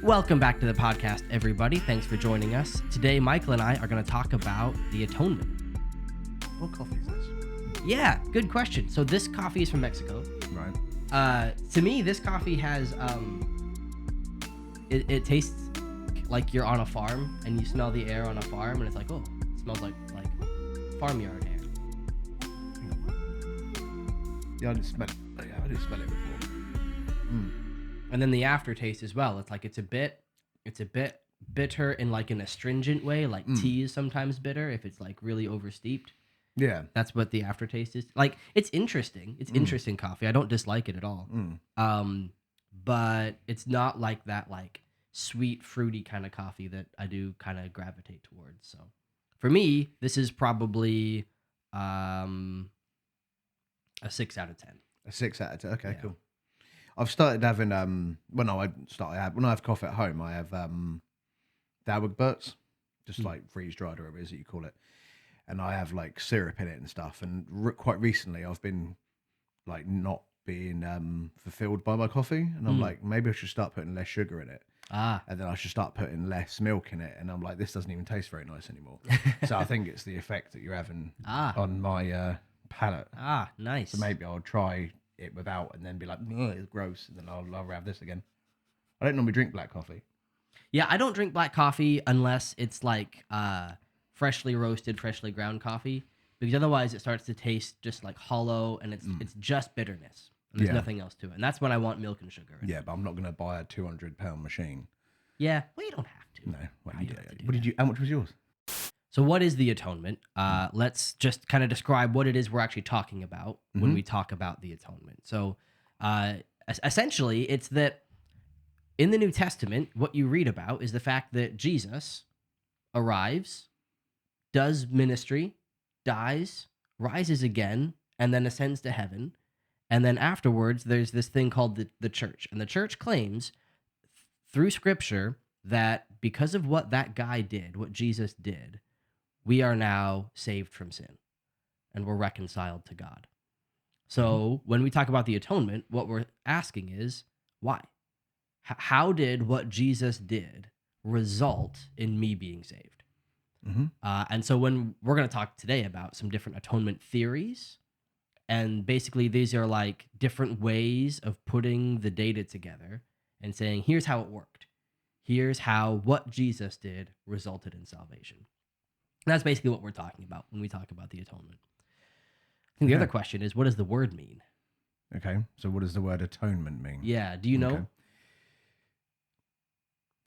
Welcome back to the podcast, everybody. Thanks for joining us. Today, Michael and I are going to talk about the Atonement. What coffee is this? Yeah, good question. So this coffee is from Mexico. Right. To me, this coffee has, it tastes like you're on a farm and you smell the air on a farm and it's like, oh, it smells like farmyard air. Yeah, I did smell it. Yeah, I did smell it before. And then the aftertaste as well. It's like it's a bit bitter in like an astringent way, like tea is sometimes bitter if it's like really oversteeped. Yeah. That's what the aftertaste is. Like it's interesting. It's interesting coffee. I don't dislike it at all. But it's not like that like sweet fruity kind of coffee that I do kind of gravitate towards. So for me, this is probably a 6 out of 10. A 6 out of 10. Okay, Yeah. cool. I've started having when I have coffee at home, I have Dauerberts, just like freeze dried or whatever it is that you call it, and I have like syrup in it and stuff. And quite recently, I've been like not being fulfilled by my coffee, and I'm like, maybe I should start putting less sugar in it. And then I should start putting less milk in it, and I'm like, this doesn't even taste very nice anymore. So I think it's the effect that you're having on my palate. Nice. So maybe I'll try it without and then be like, oh, it's gross, and then I'll have this again. I don't normally drink black coffee. Yeah, I don't drink black coffee unless it's like freshly roasted, freshly ground coffee, because otherwise it starts to taste just like hollow and it's just bitterness. And there's nothing else to it. And that's when I want milk and sugar. Yeah, but I'm not going to buy a £200 machine. Yeah, well, you don't have to. No. Well, You don't have to do what did you? How much was yours? So what is the Atonement? Let's just kind of describe what it is we're actually talking about when we talk about the Atonement. So essentially, it's that in the New Testament, what you read about is the fact that Jesus arrives, does ministry, dies, rises again, and then ascends to heaven. And then afterwards, there's this thing called the church. And the church claims through Scripture that because of what that guy did, what Jesus did, we are now saved from sin and we're reconciled to God. So when we talk about the Atonement, what we're asking is, why? How did what Jesus did result in me being saved? And so when we're going to talk today about some different atonement theories, and basically these are like different ways of putting the data together and saying, here's how it worked. Here's how what Jesus did resulted in salvation. And that's basically what we're talking about when we talk about the Atonement. I think the other question is, what does the word mean? Okay, so what does the word atonement mean? Yeah, do you know? Okay.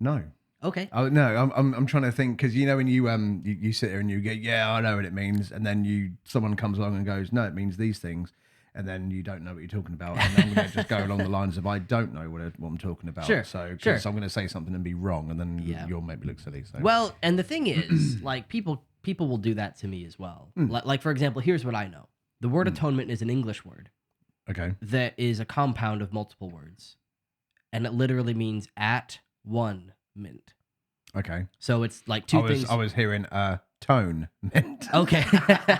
No. Okay. Oh no, I'm trying to think, because you know when you sit there and you go, yeah, I know what it means, and then someone comes along and goes, no, it means these things, and then you don't know what you're talking about, and I'm going to just go along the lines of I don't know what I'm talking about. Sure. So Sure. I'm going to say something and be wrong, and then you'll make me look silly. So. Well, and the thing is, like people will do that to me as well. Like for example, here's what I know: the word atonement is an English word. Okay. That is a compound of multiple words, and it literally means at one mint. Okay. So it's like two things. I was hearing tone mint. Okay.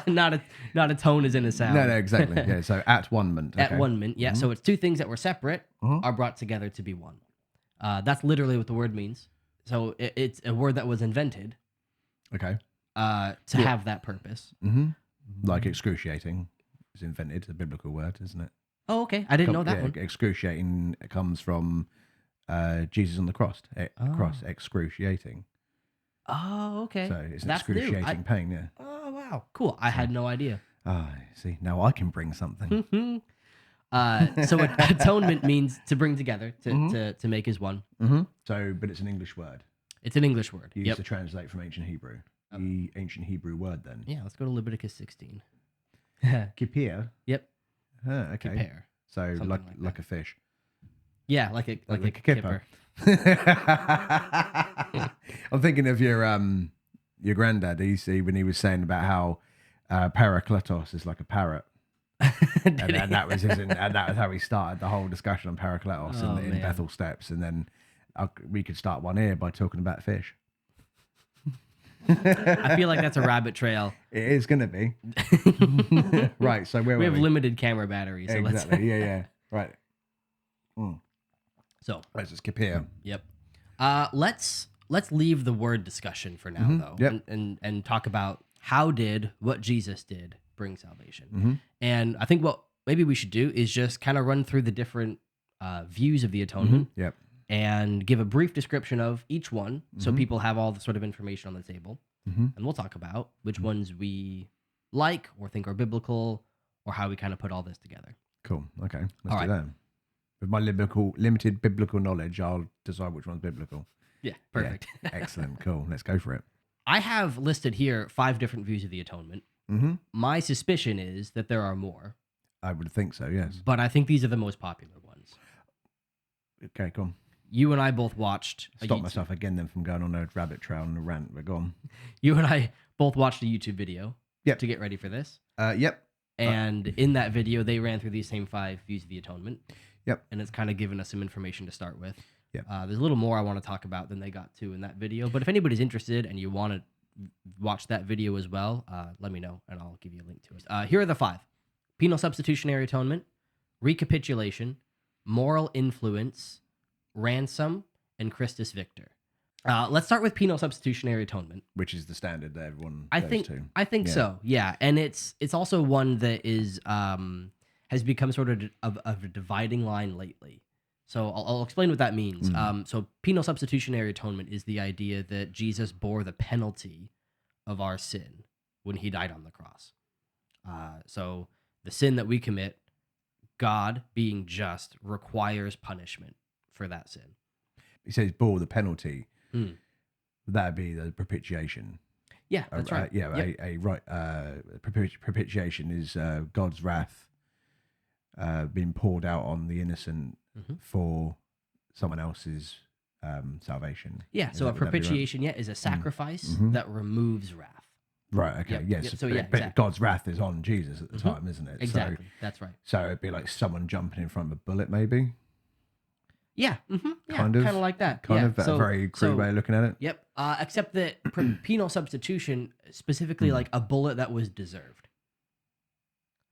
not a tone as in a sound. No, exactly. Yeah. So at one mint. Okay. At one mint. Yeah. So it's two things that were separate are brought together to be one. That's literally what the word means. So it's a word that was invented. Okay. To have that purpose. Like excruciating is invented, a biblical word, isn't it? Oh, okay. I didn't know that one. Excruciating comes from Jesus on the cross. Excruciating. Oh, okay. So it's an That's excruciating pain, yeah. Oh, wow. Cool. I had no idea. See, now I can bring something. So atonement means to bring together, to make as one. So, but it's an English word. It's an English word. You used to translate from ancient Hebrew. The ancient Hebrew word then. Yeah, let's go to Leviticus 16. Kippur? Yep. Okay. Kippur. So like a fish. Yeah, like a kipper. I'm thinking of your granddad, when he was saying about how Parakletos is like a parrot. and that was how he started the whole discussion on Parakletos in Bethel Steps, and then we could start one here by talking about fish. I feel like that's a rabbit trail. It is going to be. Right, so we have limited camera batteries. So exactly, yeah. Right. So let's just skip here. Yep. Let's leave the word discussion for now, though, Yep. and talk about how did what Jesus did bring salvation. Mm-hmm. And I think what maybe we should do is just kind of run through the different views of the atonement Yep. and give a brief description of each one, so Mhm. people have all the sort of information on the table, Mm-hmm. and we'll talk about which ones we like or think are biblical, or how we kind of put all this together. Cool. Okay. Let's All do right. that. With my limited biblical knowledge, I'll decide which one's biblical. Yeah, perfect. Yeah. Excellent. Cool. Let's go for it. I have listed here 5 different views of the atonement. Mm-hmm. My suspicion is that there are more, I would think so. Yes. but I think these are the most popular ones. Okay. Cool. You and I both watched Stop myself again then from going on a rabbit trail and a rant. But go on. You and I both watched a YouTube video Yep. to get ready for this. Yep. And in that video, they ran through these same 5 views of the atonement. Yep. And it's kind of given us some information to start with. Yep. There's a little more I want to talk about than they got to in that video. But if anybody's interested and you want to watch that video as well, let me know and I'll give you a link to it. Here are the 5: penal substitutionary atonement, recapitulation, moral influence, ransom, and Christus Victor. Let's start with penal substitutionary atonement. Which is the standard that everyone I goes think to. I think Yeah. so. Yeah, and it's also one that is has become sort of a dividing line lately. So I'll explain what that means. So penal substitutionary atonement is the idea that Jesus bore the penalty of our sin when he died on the cross. So the sin that we commit, God, being just, requires punishment for that sin. He says bore the penalty. Mm. That'd be the propitiation. Yeah, that's right. Yeah, Yep. propitiation is God's wrath being poured out on the innocent Mhm. for someone else's salvation. Yeah, so a Would that be right? propitiation, is a sacrifice Mhm. that removes wrath. Right. Okay. Yep, Yes. yep, so but, yeah, but exactly. God's wrath is on Jesus at the time, isn't it? Exactly, that's right. So it'd be like someone jumping in front of a bullet, maybe. Yeah, yeah, Kind of like that. Kind yeah. of. A very crude so, way of looking at it. Yep. Except that penal substitution, specifically like a bullet that was deserved.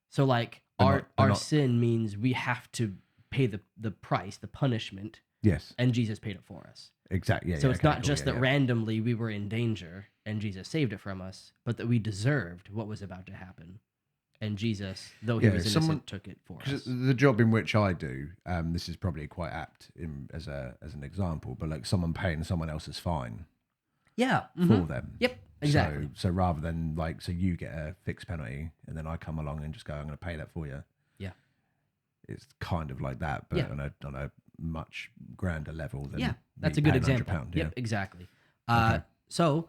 So like But our not- sin means we have to pay the price, the punishment, Yes. and Jesus paid it for us. Exactly. Yeah. So yeah, it's okay, not cool, just yeah, that randomly we were in danger and Jesus saved it from us, but that we deserved what was about to happen. And Jesus, though he Yeah, was innocent, someone- took it for Because us. the job in which I do, this is probably quite apt as an example, but like someone paying someone else's fine Yeah. for them. Yep. Exactly. So rather than so you get a fixed penalty and then I come along and just go, I'm going to pay that for you. Yeah. It's kind of like that, but Yeah. on a much grander level than that's me a good paying example. £100, Yep, exactly. Okay. So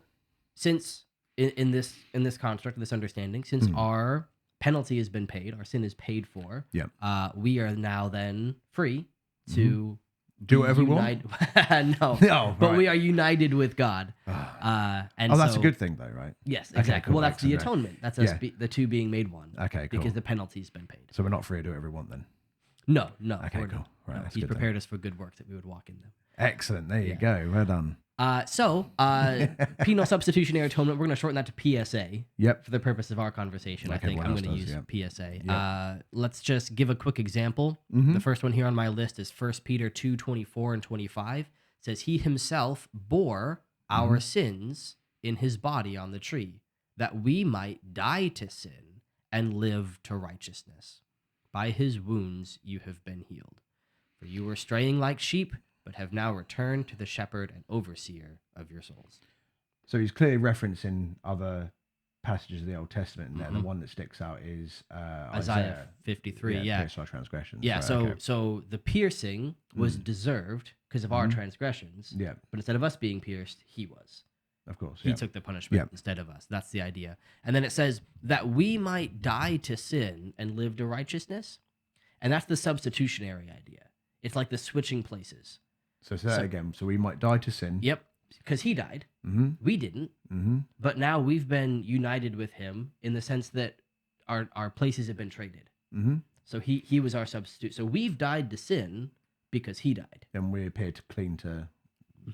since in this construct, this understanding, since our penalty has been paid, our sin is paid for, Yep. we are now then free to Do whatever we want? No, Oh, but right. we are united with God. And Oh, that's so, a good thing though, right? Yes, Okay, exactly. cool, Well, that's the excellent. atonement. That's us Yeah. the two being made one. Okay, cool. Because the penalty's been paid. So we're not free to do whatever we want then. No. Okay, we're cool. not. Right, No, that's he's good then. prepared us for good works that we would walk in them. Excellent. There you Yeah. go. Well done. Penal substitutionary atonement, we're going to shorten that to PSA Yep. for the purpose of our conversation. I Okay, think what I'm else going to does, use PSA. Yep. Let's just give a quick example. Mhm. The first one here on my list is 1 Peter 2:24 and 25. It says, he himself bore our sins in his body on the tree, that we might die to sin and live to righteousness. By his wounds you have been healed. For you were straying like sheep, but have now returned to the shepherd and overseer of your souls. So he's clearly referencing other passages of the Old Testament, and then Mm-hmm. the one that sticks out is Isaiah 53, yeah. pierce our transgressions. Yeah, Right, so okay. so the piercing was deserved because of our transgressions, Yeah, but instead of us being pierced, he was. of course. He Yeah. took the punishment Yeah. instead of us. That's the idea. And then it says that we might die to sin and live to righteousness. And that's the substitutionary idea. It's like the switching places. So say that again. So we might die to sin. Yep, because he died. Mm-hmm. We didn't. Mm-hmm. But now we've been united with him in the sense that our places have been traded. Mm-hmm. So he was our substitute. So we've died to sin because he died. And we appear to clean to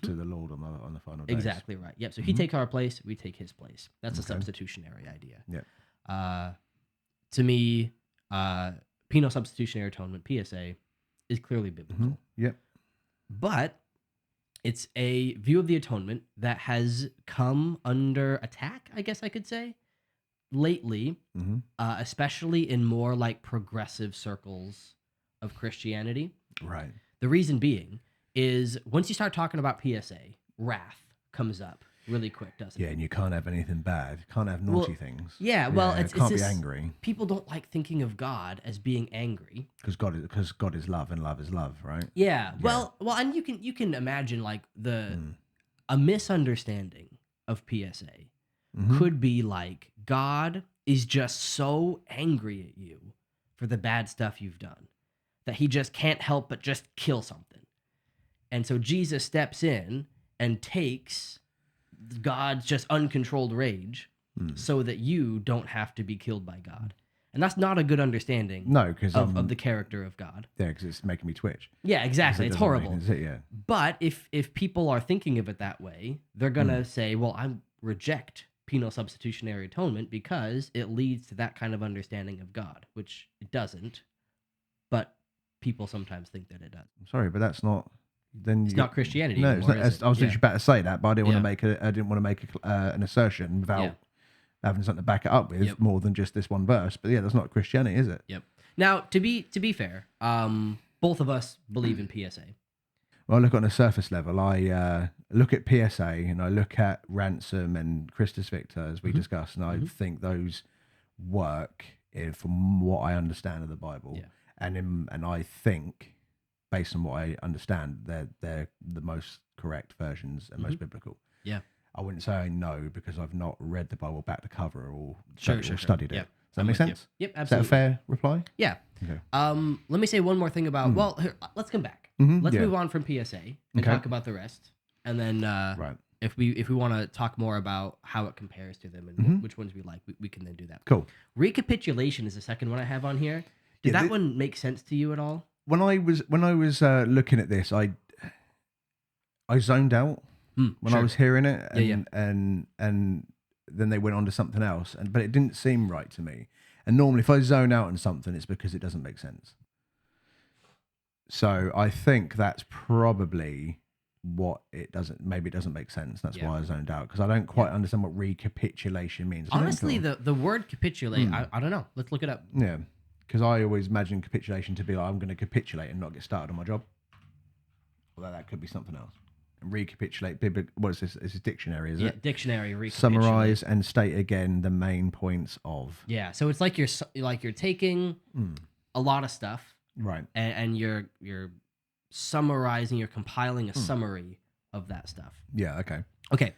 the Lord on the final days. Exactly right. Yep. So he takes our place, we take his place. That's a substitutionary idea. Yeah. To me, penal substitutionary atonement, PSA, is clearly biblical. Yep. But It's a view of the atonement that has come under attack, I guess I could say, lately, Mm-hmm. especially in more like progressive circles of Christianity. Right. The reason being is once you start talking about PSA, wrath comes up really quick, doesn't Yeah, it? and you can't have anything bad. You can't have naughty Well, things. yeah, well, it's can't be this, angry people don't like thinking of God as being angry. because God is love and love is love, right? Yeah, Yeah. well, and you can imagine like Mm. a misunderstanding of PSA Mm-hmm. could be like God is just so angry at you for the bad stuff you've done that he just can't help but just kill something. And so Jesus steps in and takes God's just uncontrolled rage Mm. so that you don't have to be killed by God. And that's not a good understanding No, because of the character of God. yeah, because it's making me twitch. Yeah, 'Cause exactly. it It's doesn't make horrible. any sense, yeah. But if people are thinking of it that way, they're gonna say, "Well, I reject penal substitutionary atonement because it leads to that kind of understanding of God," which it doesn't. But people sometimes think that it does. I'm sorry, but that's not. Then It's you not got, Christianity no, anymore, is it? I was Yeah. literally about to say that, but I didn't want Yeah. to make I didn't want to make an assertion without Yeah. having something to back it up with Yep. more than just this one verse. But yeah, that's not Christianity, is it? Yep. Now, to be fair, both of us believe in PSA. Well, I look on a surface level. I look at PSA and I look at Ransom and Christus Victor as we Mhm. discussed, and I Mhm. think those work from what I understand of the Bible, Yeah. and I think, based on what I understand, they're the most correct versions and most biblical. Yeah. I wouldn't say I know because I've not read the Bible back to cover or Sure, studied it. Yep. Does that I'm make with you. sense? Yep, Is that a absolutely. fair reply? Yeah. Okay. Let me say one more thing about. Mm. Well, here, let's come back. Mhm, Let's yeah. move on from PSA and Okay. talk about the rest, and then Right. if we want to talk more about how it compares to them and Mhm. which ones we like, we can then do that. Cool. Recapitulation is the second one I have on here. Did Yeah, that one make sense to you at all? When I was looking at this, I zoned out when I Sure. was hearing it, Yeah, and and then they went on to something else, but it didn't seem right to me. And normally, if I zone out on something, it's because it doesn't make sense. So I think that's probably what it doesn't. Maybe it doesn't make sense. That's Yeah. why I zoned out because I don't quite understand what recapitulation means. Honestly, the word capitulate, I don't know. Let's look it up. Yeah, because I always imagine capitulation to be like I'm going to capitulate and not get started on my job. Although that could be something else. And recapitulate. What is this? It's a dictionary, is Yeah, it? dictionary recapitulate. Summarize and state again the main points of. Yeah, so it's like you're taking a lot of stuff Right. and you're summarizing, you're compiling a summary of that stuff. Yeah. Okay. Okay.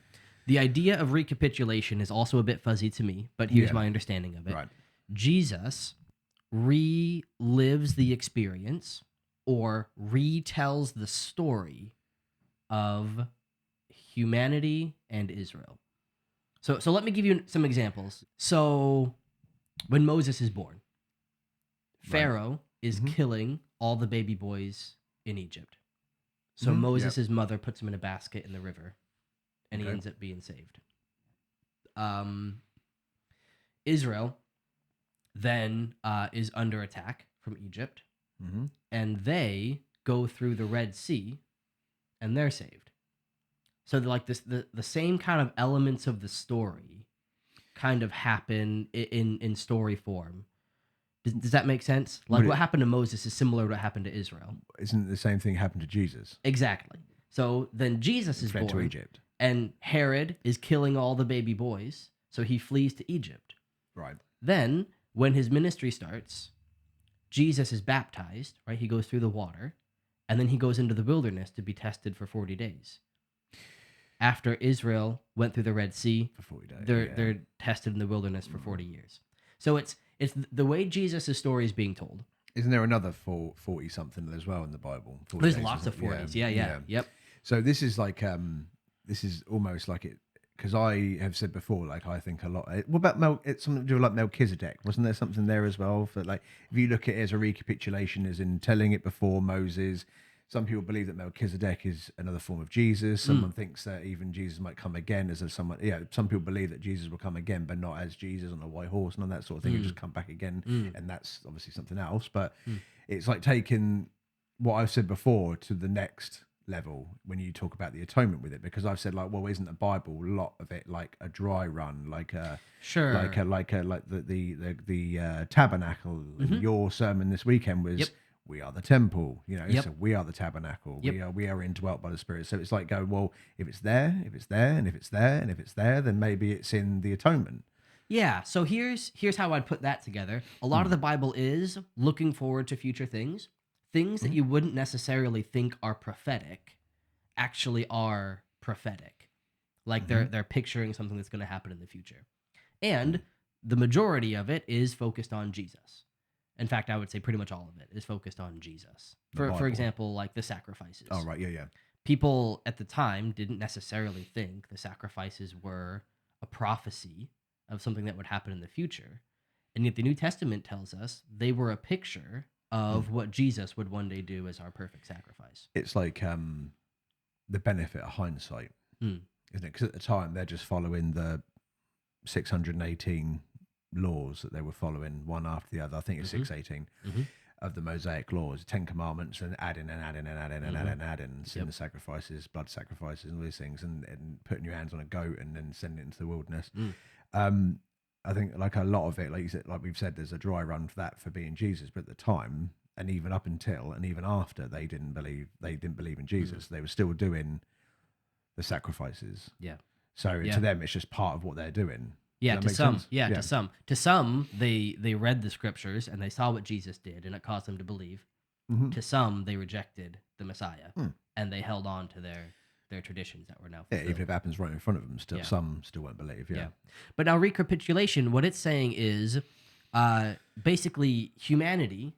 The idea of recapitulation is also a bit fuzzy to me, but here's Yeah. my understanding of it. Right. Jesus relives the experience or retells the story of humanity and Israel. So let me give you some examples. So when Moses is born, Pharaoh is killing all the baby boys in Egypt. So Mhm, Moses' mother puts him in a basket in the river, and he Okay. ends up being saved. Israel then is under attack from Egypt, Mm-hmm. and they go through the Red Sea, and they're saved. So they're like this, the same kind of elements of the story kind of happen in story form. Does that make sense? Like Would what it- happened to Moses is similar to what happened to Israel. Isn't the same thing happened to Jesus? Exactly. So then Jesus is Fled to born, Egypt. and Herod is killing all the baby boys, so he flees to Egypt. Right. Then, when his ministry starts, Jesus is baptized, right? He goes through the water, and then he goes into the wilderness to be tested for 40 days. After Israel went through the Red Sea, For 40 days. they're tested in the wilderness for 40 years. So it's the way Jesus' story is being told. Isn't there another 40 something as well in the Bible? 40 There's days, lots isn't of it? 40s. Yeah. Yep. So this is like this is almost like it because I have said before, like I think a lot. What about it's something to do with like Melchizedek? Wasn't there something there as well? For like, if you look at it as a recapitulation, as in telling it before Moses. Some people believe that Melchizedek is another form of Jesus. Someone thinks that even Jesus might come again as someone. Yeah, some people believe that Jesus will come again, but not as Jesus on a white horse and all that sort of thing. He'll just come back again, and that's obviously something else. But it's like taking what I've said before to the next level when you talk about the atonement with it, because I've said like, well, isn't the Bible a lot of it like a dry run, like a Sure. like the tabernacle? And your sermon this weekend was Yep. we are the temple, you know, Yep. so we are the tabernacle. Yep. We are indwelt by the Spirit. So it's like go, well, if it's there, if it's there, and if it's there, and if it's there, then maybe it's in the atonement. Yeah, so here's how I'd put that together. A lot of the Bible is looking forward to future things. Things that you wouldn't necessarily think are prophetic actually are prophetic. Like they're picturing something that's going to happen in the future. And the majority of it is focused on Jesus. In fact, I would say pretty much all of it is focused on Jesus. For Bible. example, like the sacrifices. Oh, right. Yeah. People at the time didn't necessarily think the sacrifices were a prophecy of something that would happen in the future. And yet the New Testament tells us they were a picture of what Jesus would one day do as our perfect sacrifice. It's like the benefit of hindsight, isn't it? Because at the time they're just following the 618 laws that they were following one after the other. I think it's 618 of the Mosaic laws, 10 commandments, and adding and adding and adding and adding, sin sacrifices, blood sacrifices, and all these things, and putting your hands on a goat and then sending it into the wilderness. I think like a lot of it, like you said, like we've said, there's a dry run for that for being Jesus. But at the time, and even up until and even after, they didn't believe in Jesus. They were still doing the sacrifices. Yeah. So to them, it's just part of what they're doing. Yeah, Does to that make some. sense? Yeah, to some. To some, they read the scriptures and they saw what Jesus did, and it caused them to believe. To some, they rejected the Messiah and they held on to their traditions that were now fulfilled. Yeah, even if it happens right in front of them, still some still won't believe. Yeah. But now recapitulation, what it's saying is, basically humanity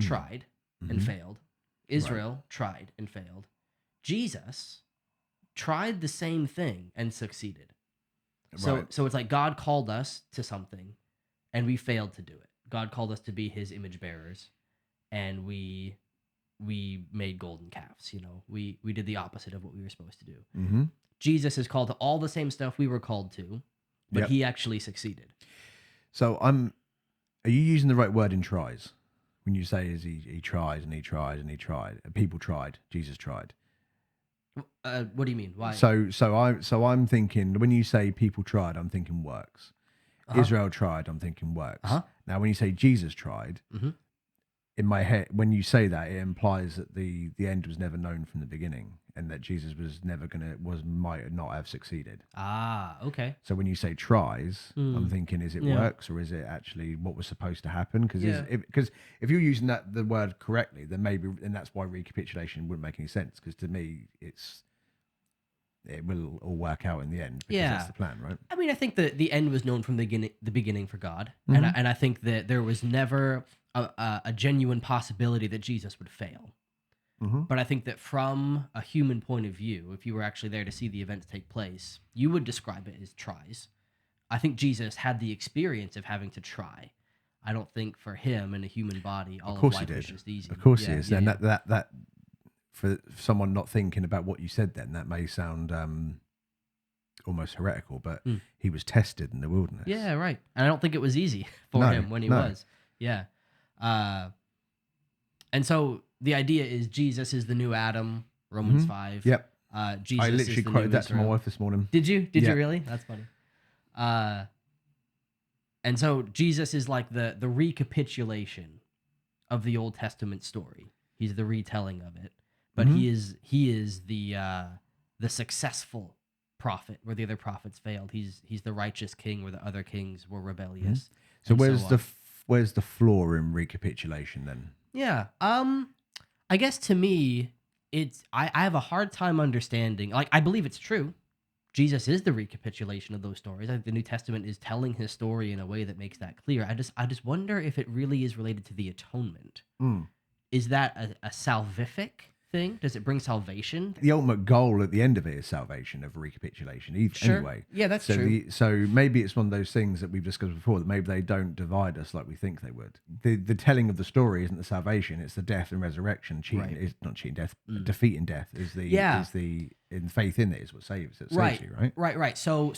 tried and failed. Israel tried and failed. Jesus tried the same thing and succeeded. So it's like God called us to something and we failed to do it. God called us to be his image bearers and we made golden calves, you know. We did the opposite of what we were supposed to do. Jesus is called to all the same stuff we were called to, but he actually succeeded. So are you using the right word in tries? When you say is he tried and he tried and he tried, and people tried, Jesus tried. What do you mean? Why? So I'm thinking when you say people tried, I'm thinking works. Israel tried, I'm thinking works. Now when you say Jesus tried, in my head, when you say that, it implies that the end was never known from the beginning, and that Jesus was never might not have succeeded. Ah, okay. So when you say tries, I'm thinking, is it works or is it actually what was supposed to happen? Because if you're using the word correctly, then that's why recapitulation wouldn't make any sense. Because to me, it will all work out in the end. Because that's the plan, right? I mean, I think the end was known from the beginning for God, and I think that there was never a genuine possibility that Jesus would fail. But I think that from a human point of view, if you were actually there to see the events take place, you would describe it as tries. I think Jesus had the experience of having to try. I don't think for him in a human body, all of life was just easy. Of course he is. And that for someone not thinking about what you said then, that may sound almost heretical, but he was tested in the wilderness. Yeah, right. And I don't think it was easy for him when he was. Yeah. And so the idea is Jesus is the new Adam, Romans 5. Yep. Jesus I literally quoted that to my wife this morning. Did you? Did you really? That's funny. And so Jesus is like the recapitulation of the Old Testament story. He's the retelling of it. But he is the successful prophet where the other prophets failed. He's the righteous king where the other kings were rebellious. So where's the flaw in recapitulation then? Yeah. I guess to me, I have a hard time understanding. Like, I believe it's true. Jesus is the recapitulation of those stories. I think the New Testament is telling his story in a way that makes that clear. I just wonder if it really is related to the atonement. Is that a salvific thing? Does it bring salvation? The ultimate goal at the end of it is salvation, of recapitulation. Anyway, yeah, that's true. So maybe it's one of those things that we've discussed before, that maybe they don't divide us like we think they would. The telling of the story isn't the salvation; it's the death and resurrection. Is not cheating death. Defeating death is the in faith in it is what saves it. Saves you, right? Right. So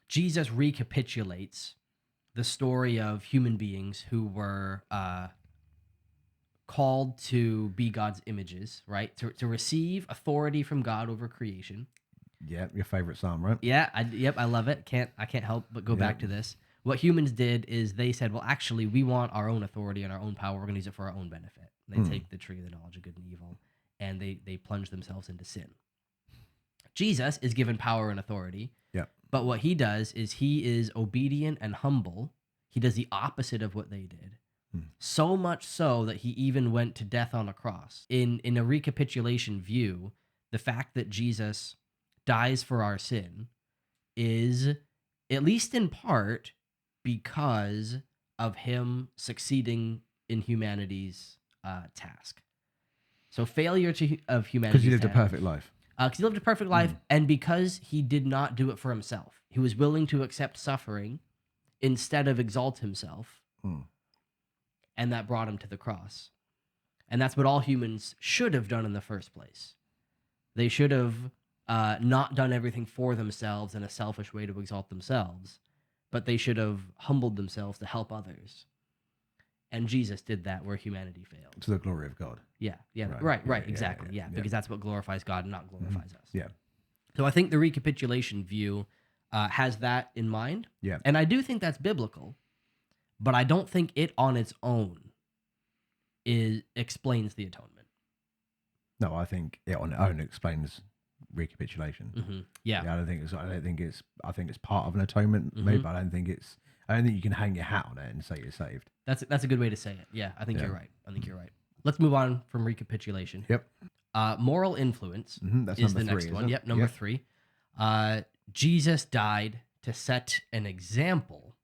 Jesus recapitulates the story of human beings who were called to be God's images, right? To receive authority from God over creation. Yeah, your favorite psalm, right? Yeah, I love it. I can't help but go back to this. What humans did is they said, well, actually, we want our own authority and our own power. We're going to use it for our own benefit. And they take the tree of the knowledge of good and evil, and they plunge themselves into sin. Jesus is given power and authority, Yeah. but what he does is he is obedient and humble. He does the opposite of what they did. So much so that he even went to death on a cross. In a recapitulation view, the fact that Jesus dies for our sin is, at least in part, because of him succeeding in humanity's task. So failure of humanity. Because he lived a perfect life. Because he lived a perfect life, and because he did not do it for himself. He was willing to accept suffering instead of exalt himself. And that brought him to the cross. And that's what all humans should have done in the first place. They should have not done everything for themselves in a selfish way to exalt themselves, but they should have humbled themselves to help others. And Jesus did that where humanity failed. To the glory of God. Yeah, right, exactly. Yeah, because that's what glorifies God and not glorifies us. Yeah. So I think the recapitulation view has that in mind. Yeah. And I do think that's biblical, but I don't think it on its own explains the atonement. No, I think it on its own explains recapitulation. Mm-hmm. Yeah. I think it's part of an atonement, maybe, but I don't think you can hang your hat on it and say you're saved. That's a good way to say it. Yeah, I think you're right. Let's move on from recapitulation. Yep. Moral influence That's is number the next 3, one. isn't it? Yep, number 3. Jesus died to set an example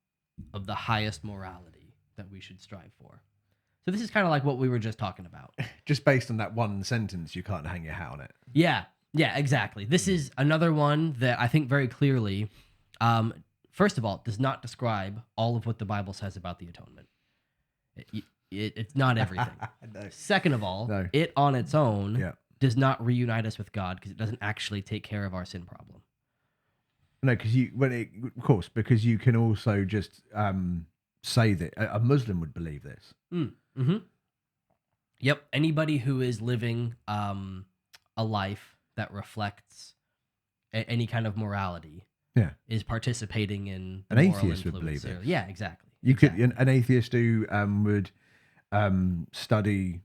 of the highest morality that we should strive for. So this is kind of like what we were just talking about. Just based on that one sentence, you can't hang your hat on it. Yeah, exactly. This is another one that I think very clearly, first of all, does not describe all of what the Bible says about the atonement. It's not everything. No. Second of all, it on its own does not reunite us with God because it doesn't actually take care of our sin problem. No, because because you can also just say that a Muslim would believe this. Mm-hmm. Yep. Anybody who is living a life that reflects any kind of morality, is participating in an atheist would believe it. Yeah, exactly. An atheist who would study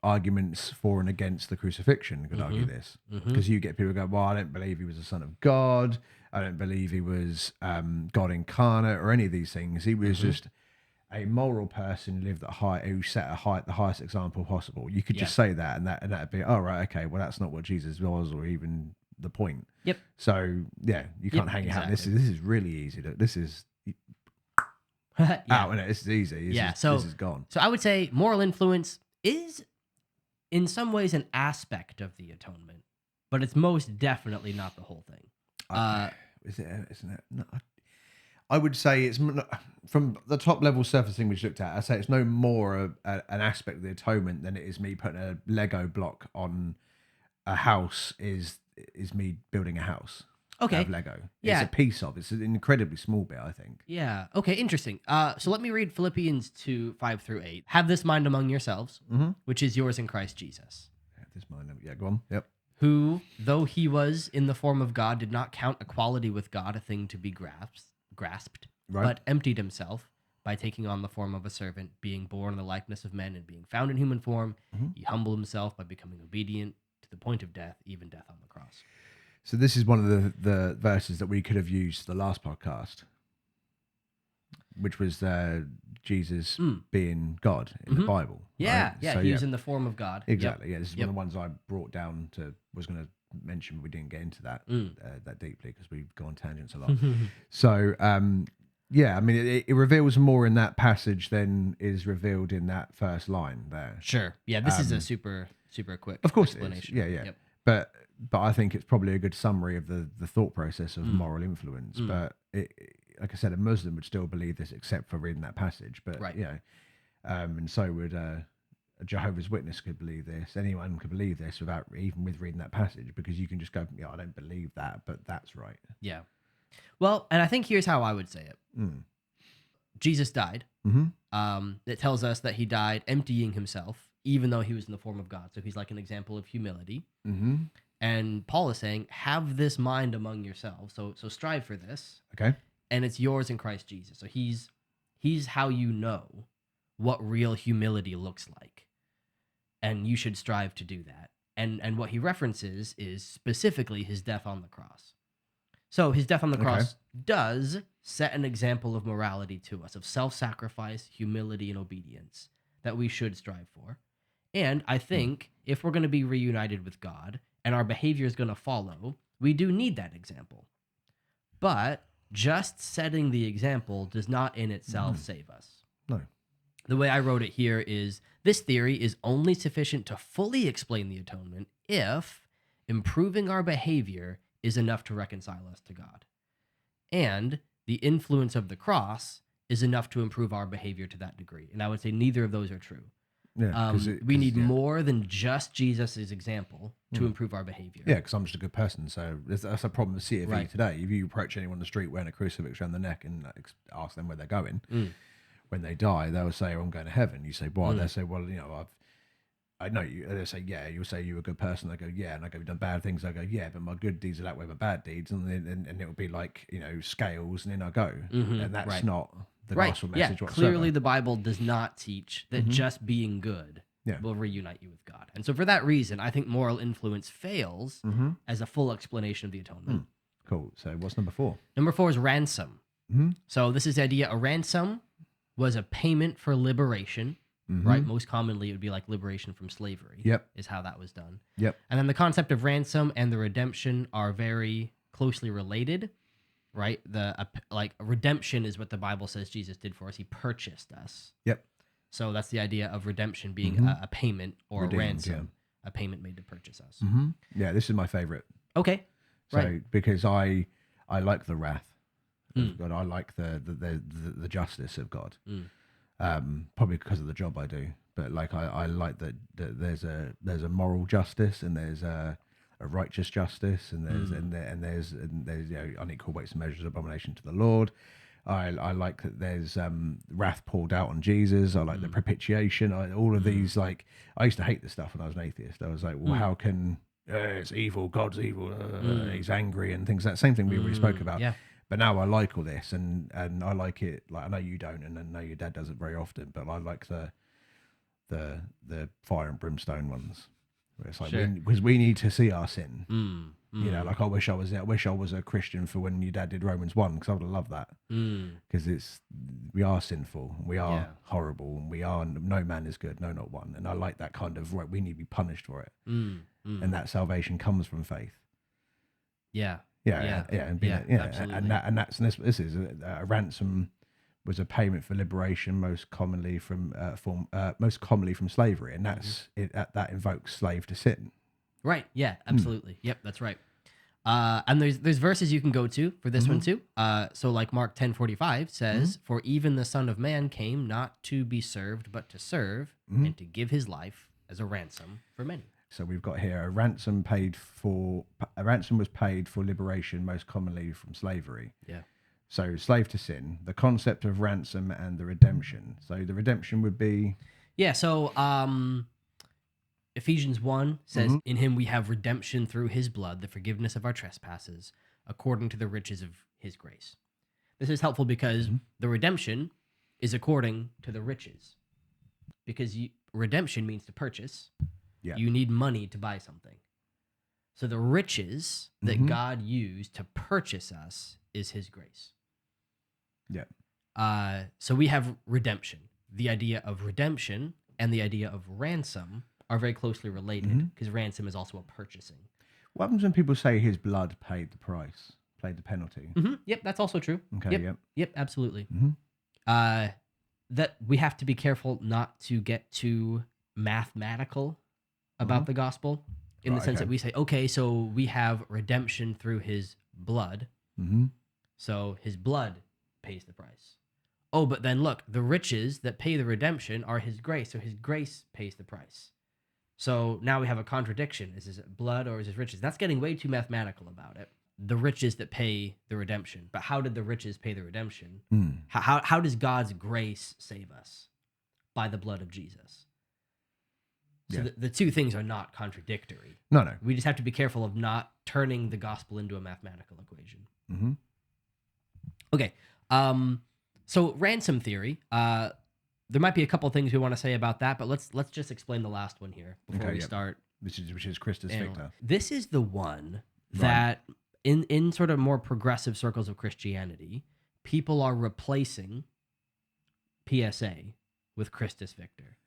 arguments for and against the crucifixion could argue this, because you get people go, well, I don't believe he was the Son of God. I don't believe he was God incarnate or any of these things. He was just a moral person who lived who set the highest example possible. You could just say that, and that'd be, oh right, okay, well that's not what Jesus was, or even the point. Yep. So you can't hang your hat. This is really easy. This is out, and this is easy. This is gone. So I would say moral influence is, in some ways, an aspect of the atonement, but it's most definitely not the whole thing. Isn't it? No, I would say it's from the top level surface thing we looked at. I say it's no more an aspect of the atonement than it is me putting a Lego block on a house. Is me building a house? Okay. Out of Lego. It's a piece of. It's an incredibly small bit, I think. Yeah. Okay. Interesting. So let me read Philippians 2:5-8. Have this mind among yourselves, which is yours in Christ Jesus. Have this mind. Yeah. Go on. Yep. Who, though he was in the form of God, did not count equality with God a thing to be grasped, but emptied himself by taking on the form of a servant, being born in the likeness of men and being found in human form. He humbled himself by becoming obedient to the point of death, even death on the cross. So this is one of the verses that we could have used the last podcast, which was Jesus being God in the Bible. Yeah, right? yeah, So, he was in the form of God. Exactly. Yep. Yeah, this is one of the ones I brought down was going to mention, but we didn't get into that that deeply because we go on tangents a lot. So, I mean, it reveals more in that passage than is revealed in that first line there. Sure. Yeah, this is a super quick of course explanation. It is. Yeah. Yep. But I think it's probably a good summary of the thought process of moral influence. But like I said, a Muslim would still believe this except for reading that passage. But and so would a Jehovah's Witness could believe this. Anyone could believe this without reading that passage, because you can just go, I don't believe that, but that's right. Yeah. Well, and I think here's how I would say it. Jesus died. It tells us that he died emptying himself. even though he was in the form of God. So he's like an example of humility. Mm-hmm. And Paul is saying, have this mind among yourselves. So strive for this, Okay. and it's yours in Christ Jesus. So he's how you know what real humility looks like, and you should strive to do that. And what he references is specifically his death on the cross. So his death on the cross does set an example of morality to us, of self-sacrifice, humility, and obedience that we should strive for. And I think if we're going to be reunited with God and our behavior is going to follow, we do need that example. But just setting the example does not in itself save us. No. The way I wrote it here is this theory is only sufficient to fully explain the atonement if improving our behavior is enough to reconcile us to God. And the influence of the cross is enough to improve our behavior to that degree. And I would say neither of those are true. Yeah, We need more than just Jesus' example to improve our behavior. Yeah, because I'm just a good person. So that's a problem with CFE today. If you approach anyone on the street wearing a crucifix around the neck and ask them where they're going, when they die, they'll say, oh, I'm going to heaven. You say, why? They'll say, well, I know you. They say, yeah. You'll say you're a good person. They go, yeah. And I go, you've done bad things. I go, yeah, but my good deeds are outweigh my bad deeds. And it'll be like, scales, and then I go. And that's not the gospel message whatsoever. Clearly the Bible does not teach that just being good will reunite you with God. And so for that reason, I think moral influence fails as a full explanation of the atonement. Cool. So what's number 4? Number 4 is ransom. So this is the idea, a ransom was a payment for liberation. Right? Most commonly, it would be like liberation from slavery. Is how that was done. And then the concept of ransom and the redemption are very closely related, right? Redemption is what the Bible says Jesus did for us. He purchased us. So that's the idea of redemption being a payment or Redeemed, a ransom, a payment made to purchase us. Yeah, this is my favorite. Okay. So because I like the wrath of God, I like the justice of God. Probably because of the job I do, but like I like that there's a moral justice and there's a righteous justice and there's unequal weights and measures of abomination to the Lord. I like that there's wrath poured out on Jesus. I like the propitiation. All of these, like, I used to hate this stuff when I was an athist. I was like, well, how can it's evil, God's evil, he's angry and things like that. Same thing we already spoke about. But now I like all this, and I like it. Like, I know you don't, and I know your dad does it very often. But I like the fire and brimstone ones. Where it's like because we need to see our sin. Like I wish I was a Christian for when your dad did Romans 1, because I would have loved that. Because we are sinful, we are horrible, and no man is good, no, not one. And I like that kind of we need to be punished for it, and that salvation comes from faith. And this is a ransom was a payment for liberation, most commonly from slavery, and that invokes slave to sin. Right. Yeah. Absolutely. Yep. That's right. And there's verses you can go to for this one too. So like Mark 10:45 says, "For even the Son of Man came not to be served, but to serve, and to give his life as a ransom for many." So we've got here a ransom was paid for liberation, most commonly from slavery. So slave to sin, the concept of ransom and the redemption. So the redemption would be So Ephesians 1 says, "In him we have redemption through his blood, the forgiveness of our trespasses, according to the riches of his grace." This is helpful because the redemption is according to the riches. Because redemption means to purchase. You need money to buy something. So the riches that God used to purchase us is his grace. So we have redemption. The idea of redemption and the idea of ransom are very closely related, because ransom is also a purchasing. What happens when people say his blood paid the price, paid the penalty? Yep, that's also true. Okay, Yep, absolutely. That we have to be careful not to get too mathematical about the gospel, in the sense that we say, okay, so we have redemption through his blood, so his blood pays the price. Oh, but then look, the riches that pay the redemption are his grace, so his grace pays the price. So now we have a contradiction. Is it blood or is it riches? That's getting way too mathematical about it. The riches that pay the redemption. But how did the riches pay the redemption? How does God's grace save us? By the blood of Jesus. So Yeah. the two things are not contradictory. No. We just have to be careful of not turning the gospel into a mathematical equation. Mm-hmm. Okay. So ransom theory. There might be a couple things we want to say about that, but let's just explain the last one here before we start. Which is Christus Victor. This is the one that in sort of more progressive circles of Christianity, people are replacing PSA with Christus Victor.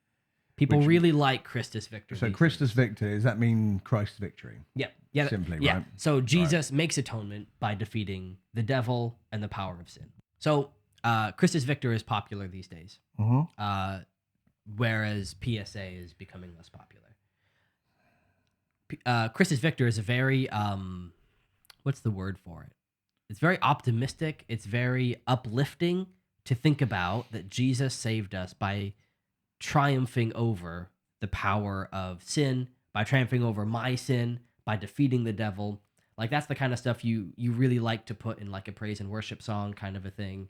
People really like Christus Victor. So Christus Victor, does that mean Christ's victory? Yeah. Simply, yeah. right? So Jesus makes atonement by defeating the devil and the power of sin. So Christus Victor is popular these days, whereas PSA is becoming less popular. Christus Victor is a very, what's the word for it? It's very optimistic. It's very uplifting to think about that Jesus saved us by triumphing over the power of sin, by triumphing over my sin, by defeating the devil. Like that's the kind of stuff you really like to put in like a praise and worship song kind of a thing.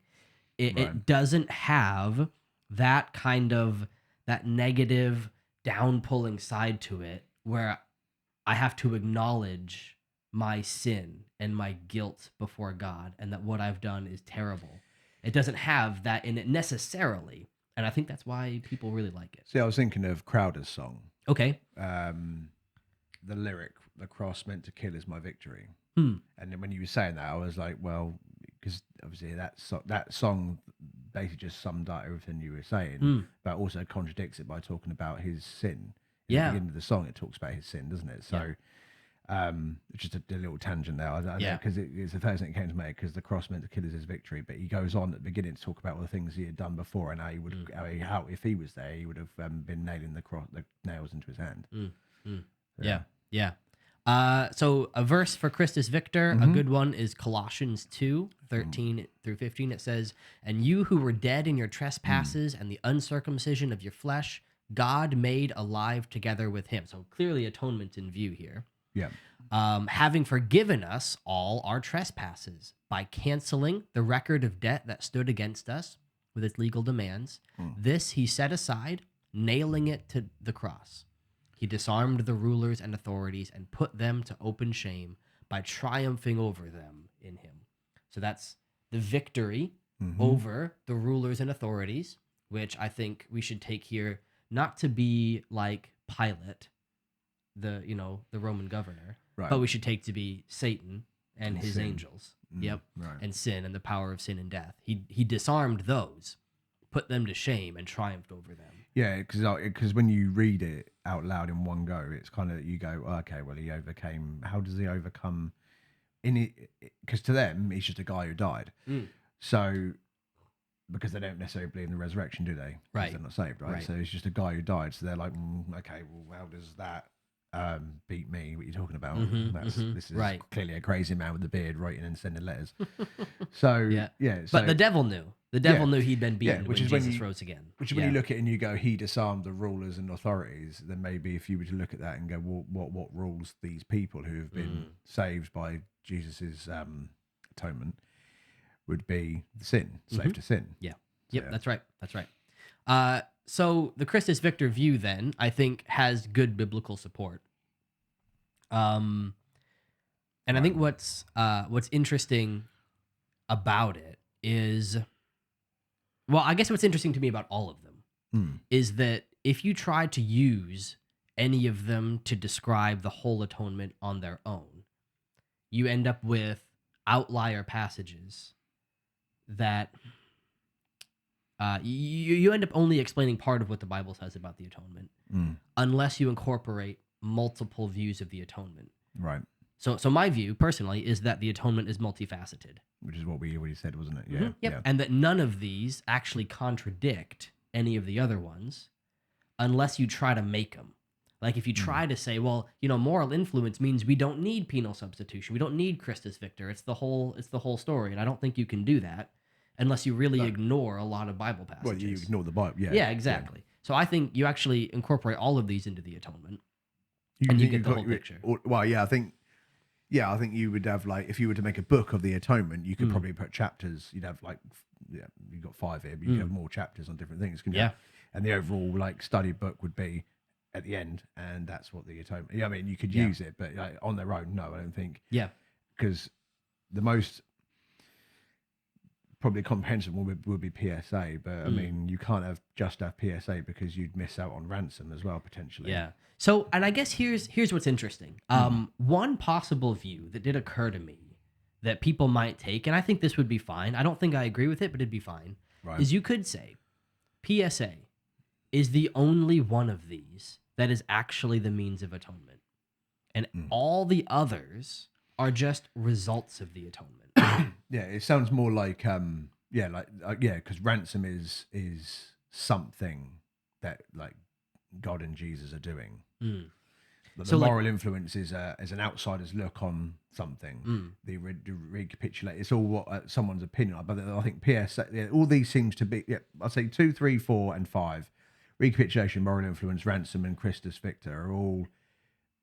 It doesn't have that kind of that negative down pulling side to it where I have to acknowledge my sin and my guilt before God and that what I've done is terrible. It doesn't have that in it necessarily. And I think that's why people really like it. See, I was thinking of Crowder's song. Okay. The lyric, "The cross meant to kill is my victory." And then when you were saying that, I was like, well, because obviously that song basically just summed up everything you were saying, but also contradicts it by talking about his sin. At the beginning of the song, it talks about his sin, doesn't it? So, just a little tangent there. Because it's the first thing that came to me, because the cross meant to kill is his victory. But he goes on at the beginning to talk about all the things he had done before and how he would, how if he was there, he would have been nailing the nails into his hand. Yeah. So a verse for Christus Victor, a good one is Colossians 2:13-15. It says, "And you who were dead in your trespasses and the uncircumcision of your flesh, God made alive together with him." So clearly atonement in view here. Yeah. Having forgiven us all our trespasses by canceling the record of debt that stood against us with its legal demands. This he set aside, nailing it to the cross. He disarmed the rulers and authorities and put them to open shame by triumphing over them in him. So that's the victory over the rulers and authorities, which I think we should take here not to be like Pilate, the Roman governor, but we should take to be Satan and his angels. And sin and the power of sin and death. He disarmed those, put them to shame, and triumphed over them. Yeah, because when you read it out loud in one go, it's kind of, you go, okay, well, he overcame. How does he overcome? Because to them, he's just a guy who died. So, because they don't necessarily believe in the resurrection, do they? Right. They're not saved, right? So it's just a guy who died. So they're like, okay, well, how does that beat me? What are you talking about? This is clearly a crazy man with a beard writing and sending letters. So so, but the devil knew. The devil knew he'd been beaten when Jesus rose again. Which is when you look at it and you go, he disarmed the rulers and authorities. Then maybe if you were to look at that and go, well, what rules these people who have been saved by Jesus's atonement would be sin, slave to sin. That's right. So the Christus Victor view then, I think, has good biblical support. And I think what's interesting about it is, well, I guess what's interesting to me about all of them is that if you try to use any of them to describe the whole atonement on their own, you end up with outlier passages that you end up only explaining part of what the Bible says about the atonement, unless you incorporate multiple views of the atonement. Right. So my view, personally, is that the atonement is multifaceted. Which is what we already said, wasn't it? Yeah. And that none of these actually contradict any of the other ones unless you try to make them. Like if you try to say, well, moral influence means we don't need penal substitution. We don't need Christus Victor. It's the whole story. And I don't think you can do that unless you really ignore a lot of Bible passages. Well, you ignore the Bible, yeah. Yeah, exactly. Yeah. So I think you actually incorporate all of these into the atonement, and you get the whole picture. Well, I think you would have, like, if you were to make a book of the atonement, you could probably put chapters. You'd have you've got 5 here, but you could have more chapters on different things. And the overall study book would be at the end, and that's what the atonement. Yeah, I mean, you could Yeah. use it, but like, on their own, no, I don't think, Yeah. because the most probably comprehensive one would be PSA, but I mean, you can't just have PSA because you'd miss out on ransom as well potentially. Yeah. So, and I guess here's what's interesting. One possible view that did occur to me that people might take, and I think this would be fine. I don't think I agree with it, but it'd be fine. Right. Is you could say PSA is the only one of these that is actually the means of atonement, and all the others are just results of the atonement. Yeah, it sounds more like because ransom is something that like God and Jesus are doing. But the So, like- moral influence is an outsider's look on something. The recapitulate. It's all what someone's opinion. But I think PSA. Yeah, all these seems to be. Yeah, I'd say 2, 3, 4, and 5. Recapitulation, moral influence, ransom, and Christus Victor are all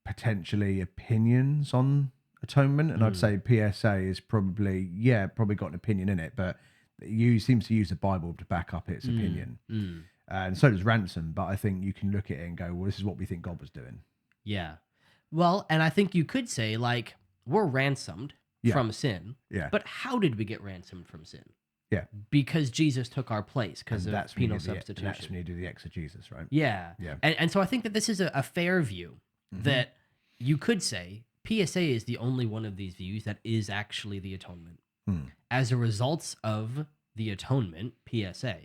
potentially opinions on atonement, and I'd say PSA is probably got an opinion in it, but it seems to use the Bible to back up its opinion, and so does ransom. But I think you can look at it and go, well, this is what we think God was doing. Yeah. Well, and I think you could say, like, we're ransomed from sin. Yeah. But how did we get ransomed from sin? Yeah, Because Jesus took our place because of that's when you penal do the- substitution. that's when you do the exegesis, right? Yeah. Yeah. And so I think that this is a fair view that you could say PSA is the only one of these views that is actually the atonement. As a result of the atonement, PSA,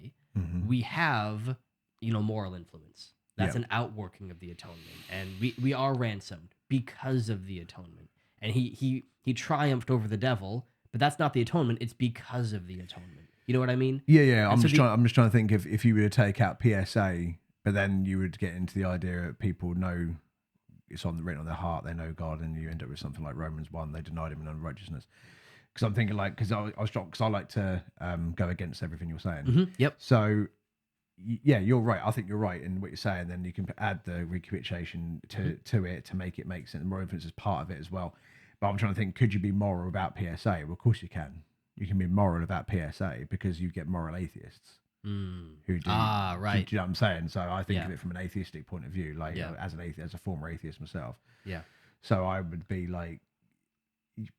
we have, moral influence. That's an outworking of the atonement. And we are ransomed because of the atonement. And he triumphed over the devil, but that's not the atonement. It's because of the atonement. You know what I mean? Yeah. And I'm just trying to think if you were to take out PSA, but then you would get into the idea that people know it's written on their heart, they know God, and you end up with something like Romans 1, they denied him in unrighteousness. Because I'm thinking because I was shocked, because I like to go against everything you're saying. Yep. So yeah, you're right. I think you're right in what you're saying. Then you can add the recapitulation to it to make it make sense. Moral influence is part of it as well. But I'm trying to think, could you be moral about PSA? Well, of course you can. You can be moral about PSA because you get moral atheists who do. Right. Do you know what I'm saying? So I think Yeah. of it from an atheistic point of view, like as an atheist, as a former atheist myself. Yeah. So I would be like,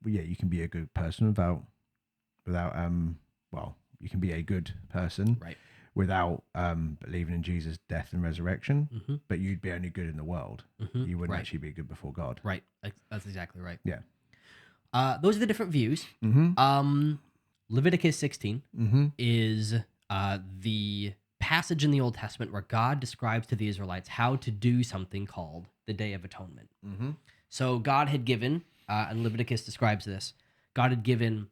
yeah, you can be a good person without you can be a good person Right. without believing in Jesus' death and resurrection, but you'd be only good in the world. You wouldn't Right. actually be good before God. Right. That's exactly right. Yeah. Those are the different views. Leviticus 16 is the passage in the Old Testament where God describes to the Israelites how to do something called the Day of Atonement. So God had given, and Leviticus describes this, God had given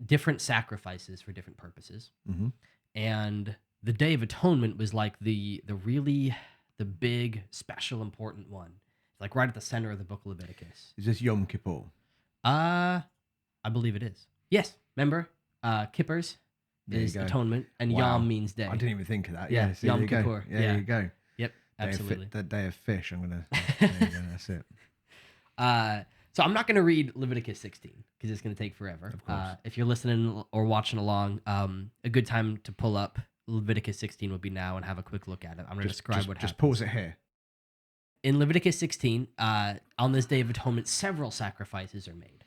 different sacrifices for different purposes. And the Day of Atonement was like the big, special, important one. Like right at the center of the book of Leviticus. Is this Yom Kippur? I believe it is. Yes. Remember? Kippurs There you is go. atonement, and Wow. Yom means day. I didn't even think of that. Yeah, See, Yom there you go. Kippur. Yeah, there you go. Yep, absolutely. The day of fish. I'm gonna. There you go, that's it. So I'm not going to read Leviticus 16 because it's going to take forever. Of course. If you're listening or watching along, a good time to pull up Leviticus 16 would be now and have a quick look at it. I'm going to describe what happens. Just pause it here. In Leviticus 16, on this Day of Atonement, several sacrifices are made.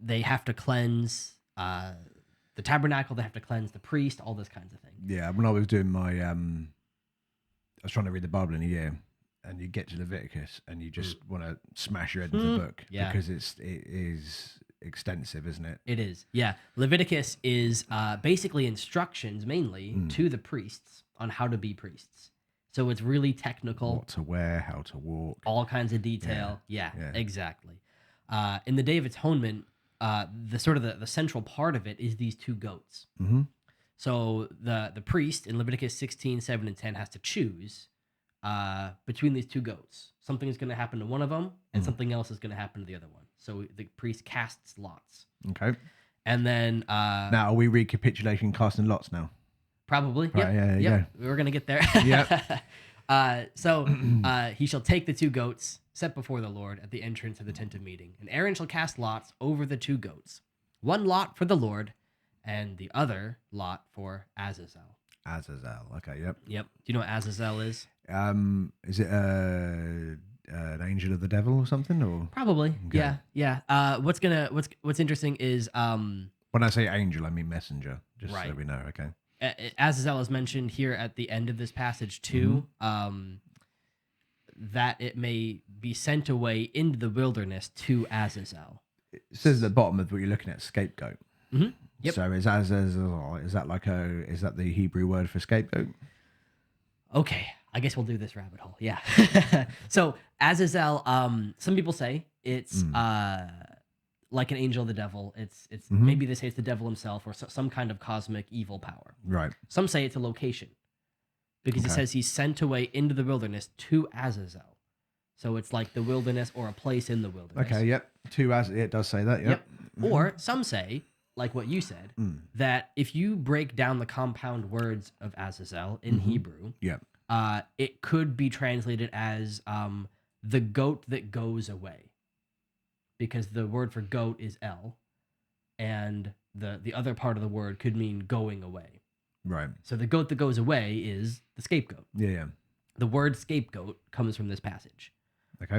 They have to cleanse the tabernacle. They have to cleanse the priest. All those kinds of things. Yeah, when I was doing my, I was trying to read the Bible in a year, and you get to Leviticus, and you just want to smash your head into the book because it is extensive, isn't it? It is. Yeah, Leviticus is basically instructions mainly to the priests on how to be priests. So it's really technical. What to wear, how to walk, all kinds of detail. Yeah. Exactly. In the Day of Atonement, the central part of it is these two goats. So the priest in Leviticus 16, 7, and 10 has to choose between these two goats. Something is going to happen to one of them, and something else is going to happen to the other one. So the priest casts lots. Okay. And then now are we recapitulating casting lots now? Probably. Right, yep. yeah. We're going to get there. Yep. So he shall take the two goats set before the Lord at the entrance of the tent of meeting. And Aaron shall cast lots over the two goats. One lot for the Lord and the other lot for Azazel. Azazel. Okay, yep. Yep. Do you know what Azazel is? Is it an angel of the devil or something? Or Probably. okay. Yeah. What's interesting is When I say angel, I mean messenger. Just so right. we know. Okay. Azazel is mentioned here at the end of this passage Mm-hmm. too. That it may be sent away into the wilderness to Azazel. It says at the bottom of what you're looking at, scapegoat. Mm-hmm. Yep. So is Azazel? Is that the Hebrew word for scapegoat? Okay, I guess we'll do this rabbit hole. Yeah. So Azazel, some people say it's like an angel of the devil. It's Mm-hmm. maybe they say it's the devil himself or some kind of cosmic evil power. Right. Some say it's a location because it Okay. says he's sent away into the wilderness to Azazel. So it's like the wilderness or a place in the wilderness. Okay. Yep. It does say that. Yep. Or some say, like what you said, that if you break down the compound words of Azazel in Hebrew, Yep. it could be translated as the goat that goes away, because the word for goat is El, and the other part of the word could mean going away. Right. So the goat that goes away is the scapegoat. Yeah. Yeah. The word scapegoat comes from this passage. Okay.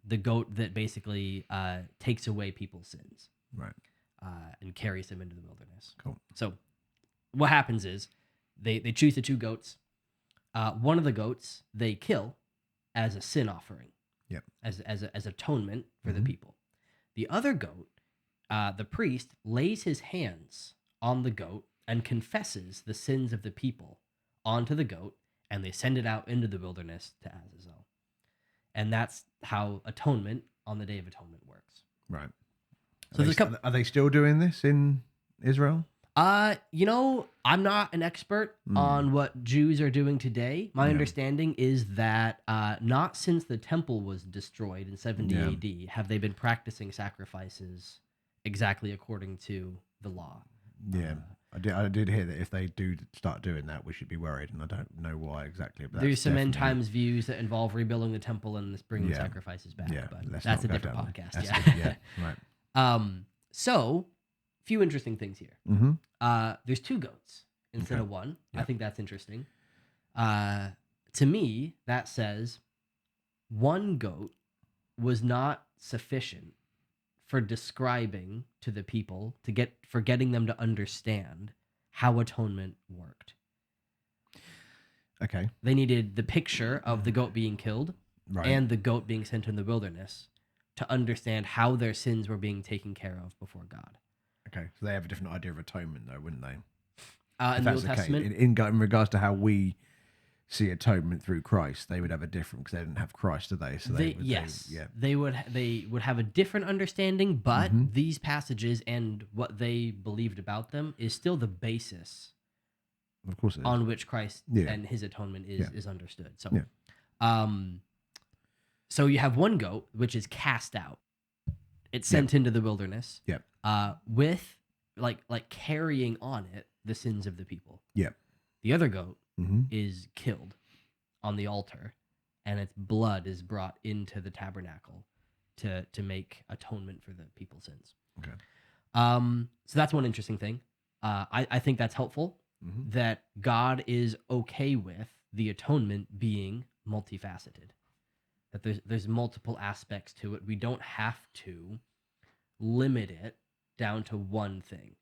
The goat that basically takes away people's sins. Right. And carries them into the wilderness. Cool. So what happens is they choose the two goats. One of the goats they kill as a sin offering. Yep. As atonement for the people. The other goat, the priest lays his hands on the goat and confesses the sins of the people onto the goat, and they send it out into the wilderness to Azazel. And that's how atonement on the Day of Atonement works. Right. So are they still doing this in Israel? I'm not an expert on what Jews are doing today. My understanding is that not since the temple was destroyed in 70 AD have they been practicing sacrifices exactly according to the law. Yeah. I did hear that if they do start doing that, we should be worried, and I don't know why exactly. But there's some end times views that involve rebuilding the temple and bringing sacrifices back. Yeah, but that's a different podcast. Yeah, right. So, few interesting things here. There's two goats instead of one. Yep. I think that's interesting. To me, that says one goat was not sufficient for describing to the people for getting them to understand how atonement worked. Okay. They needed the picture of the goat being killed and the goat being sent in the wilderness to understand how their sins were being taken care of before God. Okay, so they have a different idea of atonement, though, wouldn't they? In the Old Testament, in regards to how we see atonement through Christ, they would have a different, because they didn't have Christ, did they? So they would have a different understanding, but these passages and what they believed about them is still the basis, of course, on which Christ and His atonement is understood. So, so you have one goat which is cast out; it's sent into the wilderness. Yep. With like carrying on it the sins of the people. Yep. The other goat is killed on the altar, and its blood is brought into the tabernacle to make atonement for the people's sins. Okay. So that's one interesting thing. I think that's helpful that God is okay with the atonement being multifaceted. That there's multiple aspects to it. We don't have to limit it down to one thing.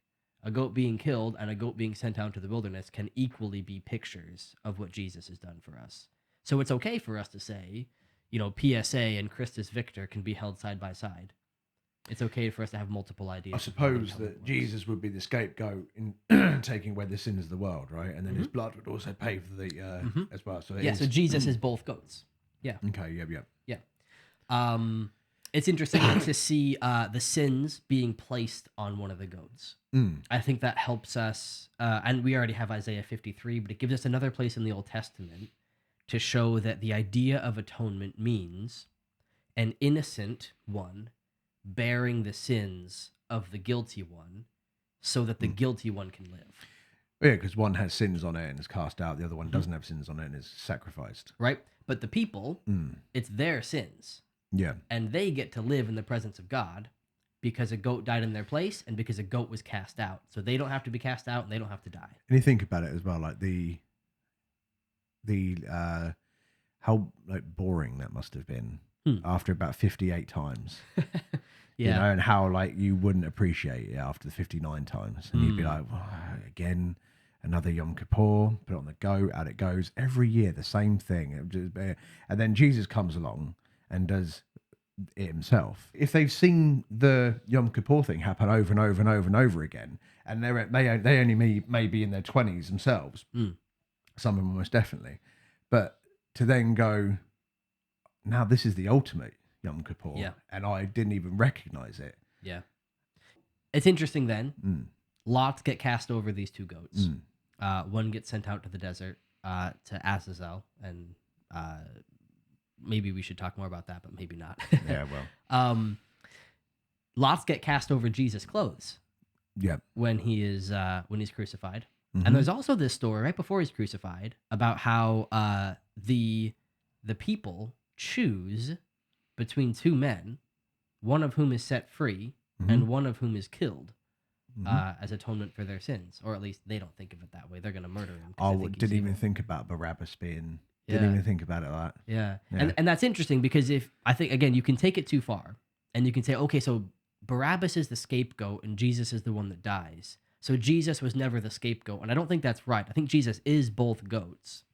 A goat being killed and a goat being sent out to the wilderness can equally be pictures of what Jesus has done for us. So it's okay for us to say, PSA and Christus Victor can be held side by side. It's okay for us to have multiple ideas. I suppose that Jesus would be the scapegoat in taking away the sins of the world, right? And then his blood would also pay for the as well. So so Jesus is both goats. Yeah. Okay. Yeah. It's interesting to see the sins being placed on one of the goats. I think that helps us, and we already have Isaiah 53, but it gives us another place in the Old Testament to show that the idea of atonement means an innocent one bearing the sins of the guilty one so that the guilty one can live. Yeah, because one has sins on it and is cast out. The other one doesn't have sins on it and is sacrificed. Right? But the people, it's their sins. Yeah. And they get to live in the presence of God because a goat died in their place and because a goat was cast out. So they don't have to be cast out and they don't have to die. And you think about it as well, like the how like boring that must have been after about 58 times. Yeah. You know, and how like you wouldn't appreciate it after the 59 times, and you'd be like, oh, again, another Yom Kippur, put it on the go, out it goes every year, the same thing. And then Jesus comes along and does it himself. If they've seen the Yom Kippur thing happen over and over and over and over again, and they only may be in their 20s themselves, some of them most definitely, but to then go, now this is the ultimate Yom Kippur, Yeah. and I didn't even recognize it. Yeah. It's interesting then. Lots get cast over these two goats. One gets sent out to the desert to Azazel, and maybe we should talk more about that, but maybe not. Yeah, well. Lots get cast over Jesus' clothes. Yeah. When he's crucified. And there's also this story right before he's crucified about how the people choose between two men, one of whom is set free and one of whom is killed as atonement for their sins, or at least they don't think of it that way. They're going to murder him. I didn't even think about Barabbas being. Didn't even think about it like that. Yeah. And that's interesting because if I think again, you can take it too far, and you can say, okay, so Barabbas is the scapegoat and Jesus is the one that dies. So Jesus was never the scapegoat. And I don't think that's right. I think Jesus is both goats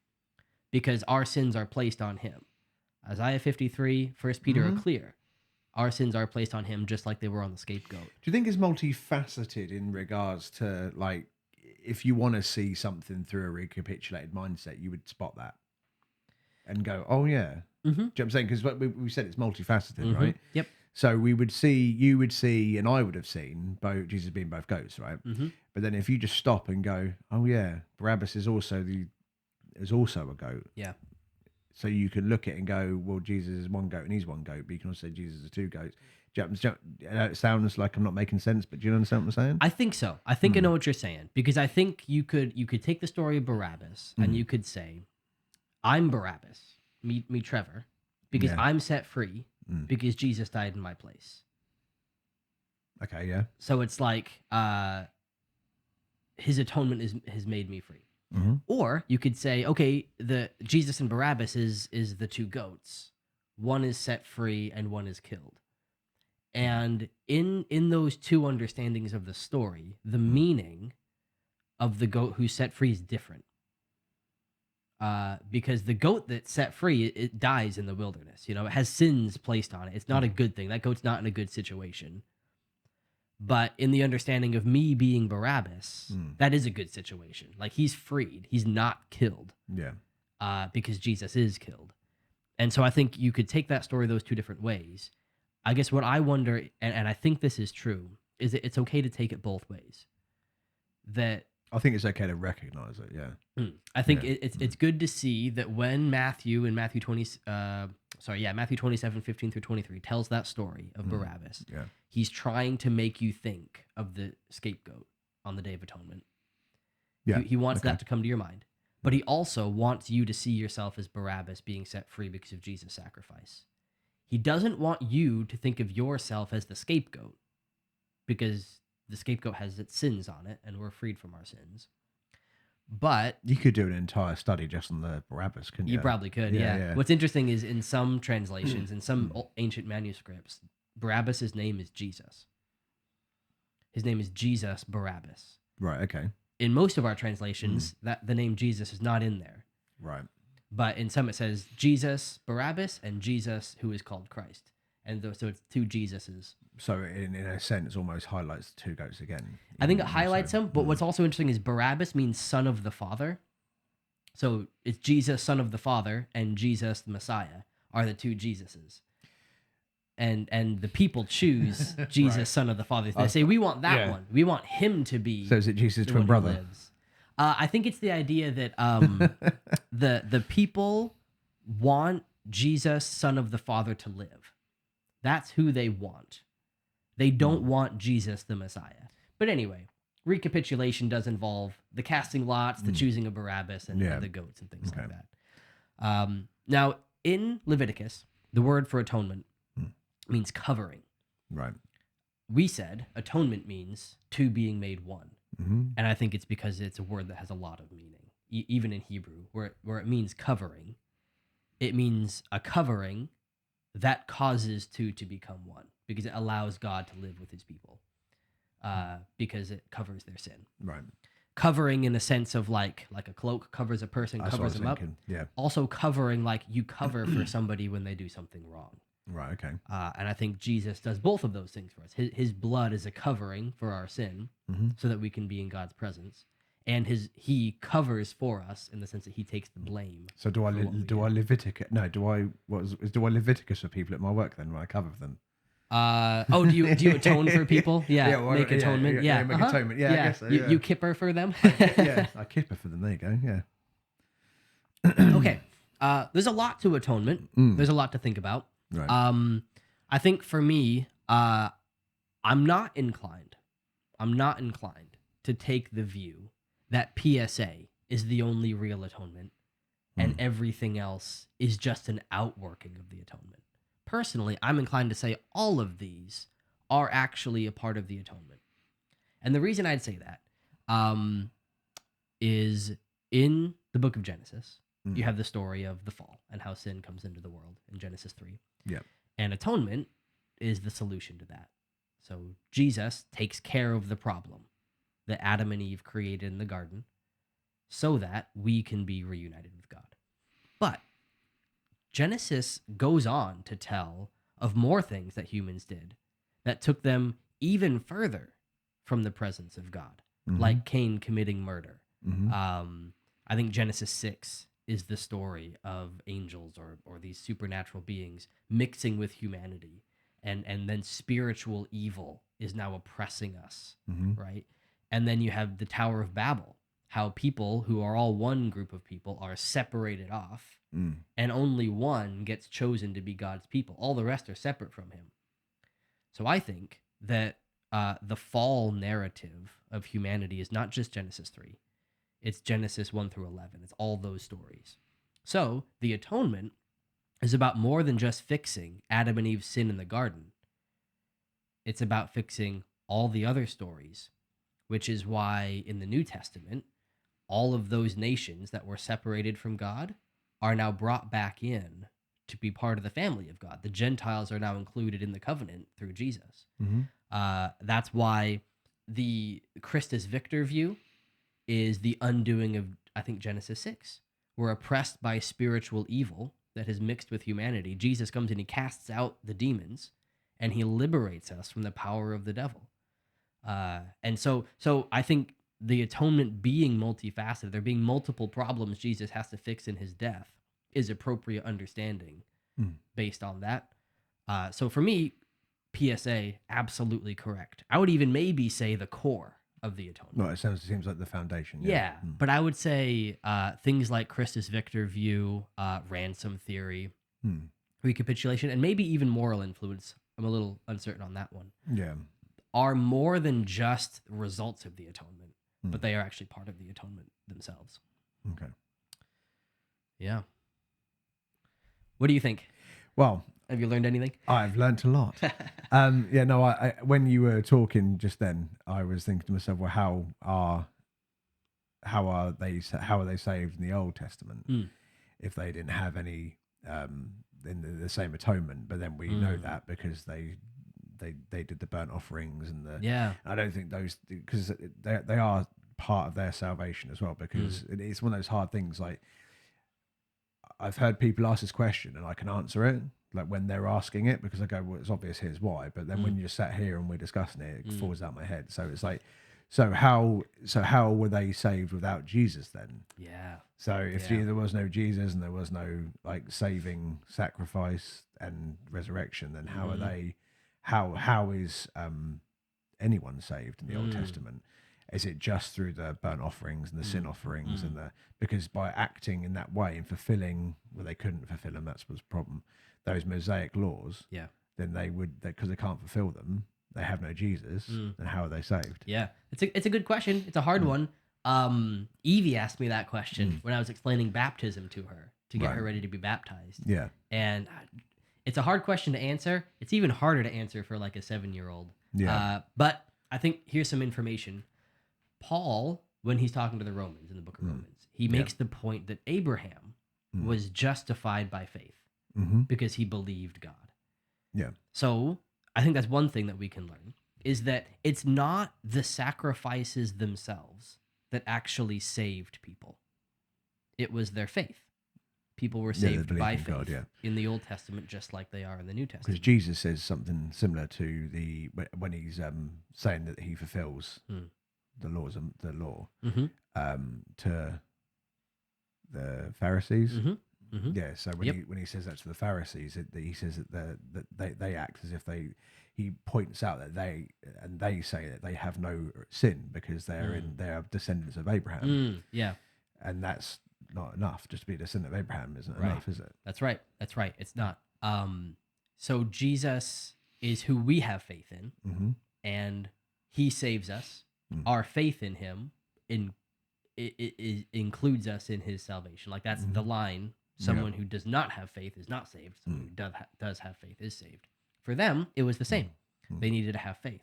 because our sins are placed on him. Isaiah 53, 1 Peter are clear. Our sins are placed on him just like they were on the scapegoat. Do you think it's multifaceted in regards to, like, if you want to see something through a recapitulated mindset, you would spot that and go, oh, yeah. Do you know what I'm saying? Because we said it's multifaceted, right? Yep. So you would see, and I would have seen both Jesus being both goats, right? But then if you just stop and go, oh yeah, Barabbas is also a goat. Yeah. So you can look at it and go, well, Jesus is one goat and he's one goat, but you can also say Jesus is two goats. It sounds like I'm not making sense, but do you understand what I'm saying? I think so. I think I know what you're saying because I think you could take the story of Barabbas and you could say, I'm Barabbas, me Trevor, because I'm set free. Because Jesus died in my place. Okay, yeah. So it's like his atonement has made me free. Or you could say, okay, the Jesus and Barabbas is the two goats. One is set free and one is killed. And in those two understandings of the story, the meaning of the goat who's set free is different. Because the goat that's set free, it dies in the wilderness. You know, it has sins placed on it. It's not a good thing. That goat's not in a good situation. But in the understanding of me being Barabbas, that is a good situation. Like he's freed. He's not killed. Yeah. Because Jesus is killed. And so I think you could take that story those two different ways. I guess what I wonder, and I think this is true, is that it's okay to take it both ways. That I think it's okay to recognize it. Yeah. I think it's good to see that when Matthew in Matthew 27, 15 through 23 tells that story of Barabbas, he's trying to make you think of the scapegoat on the Day of Atonement. Yeah. He wants that to come to your mind. But he also wants you to see yourself as Barabbas being set free because of Jesus' sacrifice. He doesn't want you to think of yourself as the scapegoat because the scapegoat has its sins on it and we're freed from our sins. But you could do an entire study just on the Barabbas, couldn't you? You probably could, yeah. What's interesting is in some translations, in some ancient manuscripts, Barabbas' name is Jesus. His name is Jesus Barabbas. Right, okay. In most of our translations, that the name Jesus is not in there. Right. But in some it says Jesus Barabbas and Jesus who is called Christ. And so it's two Jesuses. So in a sense, almost highlights the two goats again. I think it highlights them, but what's also interesting is Barabbas means son of the Father. So it's Jesus, son of the Father, and Jesus, the Messiah, are the two Jesuses. And the people choose Jesus, right. Son of the Father. They say, we want that one. We want him to be. So is it Jesus' twin brother? I think it's the idea that the people want Jesus, son of the Father, to live. That's who they want. They don't want Jesus, the Messiah. But anyway, recapitulation does involve the casting lots, the choosing of Barabbas, and the goats and things like that. Now, in Leviticus, the word for atonement means covering. Right. We said atonement means two being made one. And I think it's because it's a word that has a lot of meaning, even in Hebrew, where it means covering. it means a covering that causes two to become one, because it allows God to live with his people, because it covers their sin. Right. Covering in the sense of like a cloak covers a person, That's what I covers was them up. thinking. Yeah. Also covering, like you cover for somebody when they do something wrong. Right. Okay. And I think Jesus does both of those things for us. His blood is a covering for our sin, so that we can be in God's presence, and he covers for us in the sense that he takes the blame. So do I Leviticus? No. Do I Leviticus for people at my work then when I cover for them? Do you atone for people? Yeah, well, make atonement. Yeah, make atonement. Yeah, I guess so, yeah. You kipper for them. I kipper for them. There you go. Yeah. Okay. There's a lot to atonement. There's a lot to think about. Right. I think for me, I'm not inclined to take the view that PSA is the only real atonement and everything else is just an outworking of the atonement. Personally, I'm inclined to say all of these are actually a part of the atonement. And the reason I'd say that is in the book of Genesis, you have the story of the fall and how sin comes into the world in Genesis 3. Yeah. And atonement is the solution to that. So Jesus takes care of the problem that Adam and Eve created in the garden so that we can be reunited with God. But Genesis goes on to tell of more things that humans did that took them even further from the presence of God, like Cain committing murder. I think Genesis 6 is the story of angels or these supernatural beings mixing with humanity, and then spiritual evil is now oppressing us, right? And then you have the Tower of Babel, how people who are all one group of people are separated off, and only one gets chosen to be God's people. All the rest are separate from him. So I think that the fall narrative of humanity is not just Genesis 3. It's Genesis 1 through 11. It's all those stories. So the atonement is about more than just fixing Adam and Eve's sin in the garden. It's about fixing all the other stories, which is why in the New Testament, all of those nations that were separated from God are now brought back in to be part of the family of God. The Gentiles are now included in the covenant through Jesus. That's why the Christus Victor view is the undoing of, I think, Genesis 6. We're oppressed by spiritual evil that has mixed with humanity. Jesus comes and he casts out the demons and he liberates us from the power of the devil. And so I think the atonement being multifaceted, there being multiple problems Jesus has to fix in his death, is appropriate understanding based on that. So for me, PSA, absolutely correct. I would even maybe say the core of the atonement. No, it seems like the foundation. Yeah, but I would say things like Christus Victor view, ransom theory, recapitulation, and maybe even moral influence. I'm a little uncertain on that one. Yeah. Are more than just results of the atonement, but they are actually part of the atonement themselves. Okay. Yeah. What do you think? Well, have you learned anything? I've learned a lot. I when you were talking just then, I was thinking to myself, well, how are they saved in the Old Testament if they didn't have any in the same atonement? But then we know that because they did the burnt offerings and the I don't think those, because they are part of their salvation as well, because it's one of those hard things. Like, I've heard people ask this question and I can answer it, like when they're asking it, because I go, well, it's obvious, here's why. But then when you're sat here and we're discussing it, it falls out my head. So it's like, so how were they saved without Jesus then? Yeah. So if there was no Jesus and there was no like saving sacrifice and resurrection, then how are they? How is anyone saved in the Old Testament? Is it just through the burnt offerings and the sin offerings and because by acting in that way and fulfilling, well, they couldn't fulfill them, that's what's the problem, those Mosaic laws, then they would, because they can't fulfill them, they have no Jesus, then how are they saved? Yeah, it's a good question. It's a hard one. Evie asked me that question when I was explaining baptism to her to get her ready to be baptized. Yeah. And it's a hard question to answer. It's even harder to answer for like a 7-year-old. Yeah. But I think here's some information. Paul, when he's talking to the Romans in the book of Romans, he makes the point that Abraham was justified by faith because he believed God. Yeah. So I think that's one thing that we can learn, is that it's not the sacrifices themselves that actually saved people. It was their faith. People were saved by faith God, in the Old Testament, just like they are in the New Testament. Because Jesus says something similar to when he's saying that he fulfills the law to the Pharisees. Yeah, so when he says that to the Pharisees, he says that they act as if he points out that they say that they have no sin because they are descendants of Abraham. Yeah, and that's not enough. Just to be a descendant of Abraham isn't enough, is it? That's right. It's not. So Jesus is who we have faith in, and he saves us. Our faith in him it includes us in his salvation. Like that's the line. Someone who does not have faith is not saved. Someone who does have faith is saved. For them, it was the same. They needed to have faith.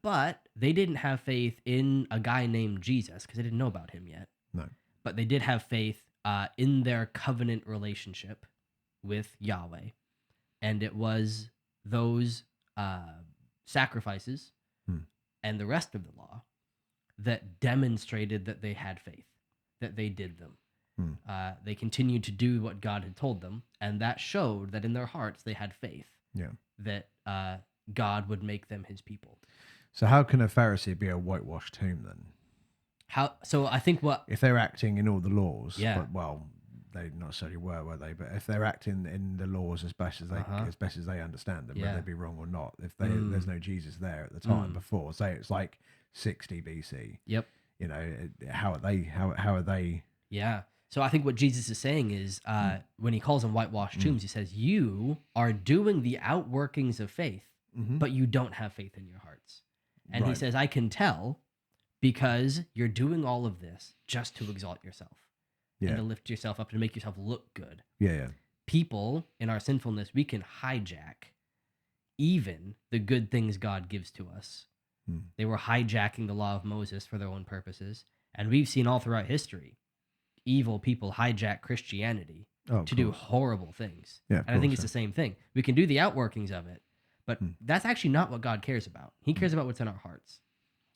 But they didn't have faith in a guy named Jesus because they didn't know about him yet. No. But they did have faith in their covenant relationship with Yahweh. And it was those sacrifices and the rest of the law that demonstrated that they had faith, that they did them. They continued to do what God had told them, and that showed that in their hearts they had faith that God would make them his people. So how can a Pharisee be a whitewashed tomb then? So I think if they're acting in all the laws, yeah. well, they not necessarily were they? But if they're acting in the laws as best as they understand them, whether they be wrong or not, if there's no Jesus there at the time before, say it's like 60 BC. Yep. You know, how are they? Yeah. So I think what Jesus is saying is when he calls them whitewashed tombs, he says, you are doing the outworkings of faith, but you don't have faith in your hearts. And he says, I can tell because you're doing all of this just to exalt yourself and to lift yourself up, to make yourself look good. Yeah. People, in our sinfulness, we can hijack even the good things God gives to us. They were hijacking the law of Moses for their own purposes. And we've seen all throughout history evil people hijack Christianity to do horrible things. Yeah, and I think it's the same thing. We can do the outworkings of it, but that's actually not what God cares about. He cares about what's in our hearts.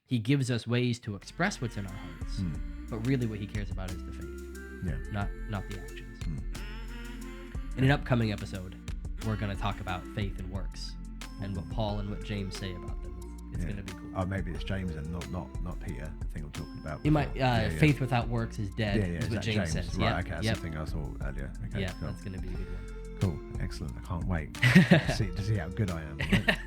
He gives us ways to express what's in our hearts, but really what he cares about is the faith, not the actions. In an upcoming episode, we're going to talk about faith and works and what Paul and what James say about them. It's going to be cool. Oh, maybe it's James and not Peter. I think I'm talking about. You might. Faith without works is dead. Is what James says. Right. Okay. That's the thing I saw earlier. Okay. Yeah. Cool. That's going to be a good one. Cool. Excellent. I can't wait to see how good I am. Right?